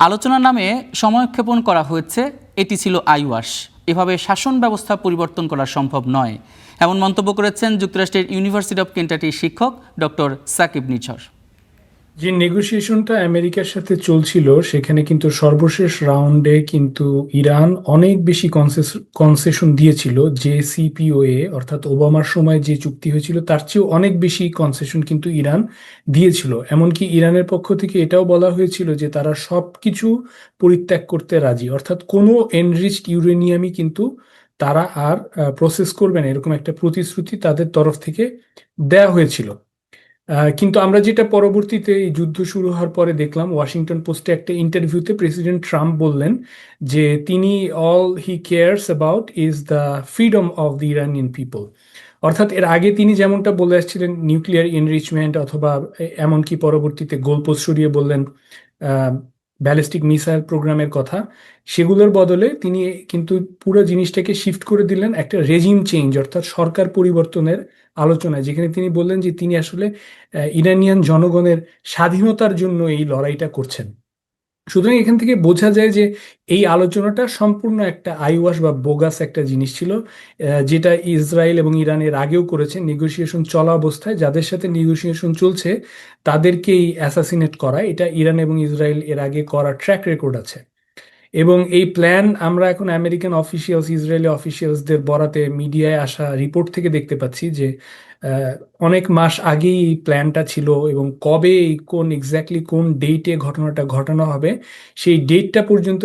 আলোচনার নামে সময়ক্ষেপণ করা হয়েছে, এটি ছিল আইওয়াশ। এভাবে শাসন ব্যবস্থা পরিবর্তন করা সম্ভব নয়, এমন মন্তব্য করেছেন যুক্তরাষ্ট্রের ইউনিভার্সিটি অব কেন্টাকির শিক্ষক ডক্টর সাকিব নিছর। যে নেগোসিয়েশনটা আমেরিকার সাথে চলছিল সেখানে কিন্তু সর্বশেষ রাউন্ডে কিন্তু ইরান অনেক বেশি কনসেশন দিয়েছিল। যে সিপিওএ অর্থাৎ ওবামার সময় যে চুক্তি হয়েছিল তার চেয়েও অনেক বেশি কনসেশন কিন্তু ইরান দিয়েছিল। এমনকি ইরানের পক্ষ থেকে এটাও বলা হয়েছিল যে তারা সব কিছু পরিত্যাগ করতে রাজি, অর্থাৎ কোনো এনরিচড ইউরেনিয়ামই কিন্তু তারা আর প্রসেস করবে না, এরকম একটা প্রতিশ্রুতি তাদের তরফ থেকে দেয়া হয়েছিল। কিন্তু আমরা যেটা পরবর্তীতে এই যুদ্ধ শুরু হওয়ার পরে দেখলাম, ওয়াশিংটন পোস্টে একটা ইন্টারভিউতে প্রেসিডেন্ট ট্রাম্প বললেন যে তিনি all he cares about is the freedom of the Iranian people. অর্থাৎ এর আগে তিনি যেমনটা বলে আসছিলেন নিউক্লিয়ার এনরিচমেন্ট অথবা এমনকি পরবর্তীতে গোলপোস্ট সরিয়ে বললেন ব্যালিস্টিক মিসাইল প্রোগ্রামের কথা, সেগুলোর বদলে তিনি কিন্তু পুরো জিনিসটাকে শিফট করে দিলেন একটা রেজিম চেঞ্জ অর্থাৎ সরকার পরিবর্তনের আলোচনায়, যেখানে তিনি বললেন যে তিনি আসলে ইরানিয়ান জনগণের স্বাধীনতার জন্য এই লড়াইটা করছেন। সুতরাং এখান থেকে বোঝা যায় যে এই আলোচনাটা সম্পূর্ণ একটা আইওয়াশ বা বোগাস একটা জিনিস ছিল, যেটা ইসরায়েল এবং ইরানের আগেও করেছে। নেগোসিয়েশন চলা অবস্থায় যাদের সাথে নেগোসিয়েশন চলছে তাদেরকেই অ্যাসাসিনেট করা, এটা ইরান এবং ইসরায়েল এর আগে করার ট্র্যাক রেকর্ড আছে। এবং এই প্ল্যান আমরা এখন আমেরিকান অফিসিয়ালস, ইসরায়েলি অফিসিয়ালসদের বরাতে মিডিয়ায় আসা রিপোর্ট থেকে দেখতে পাচ্ছি যে অনেক মাস আগেই এই প্ল্যানটা ছিল, এবং কবে কোন এক্স্যাক্টলি কোন ডেটে ঘটনাটা ঘটানো হবে সেই ডেটটা পর্যন্ত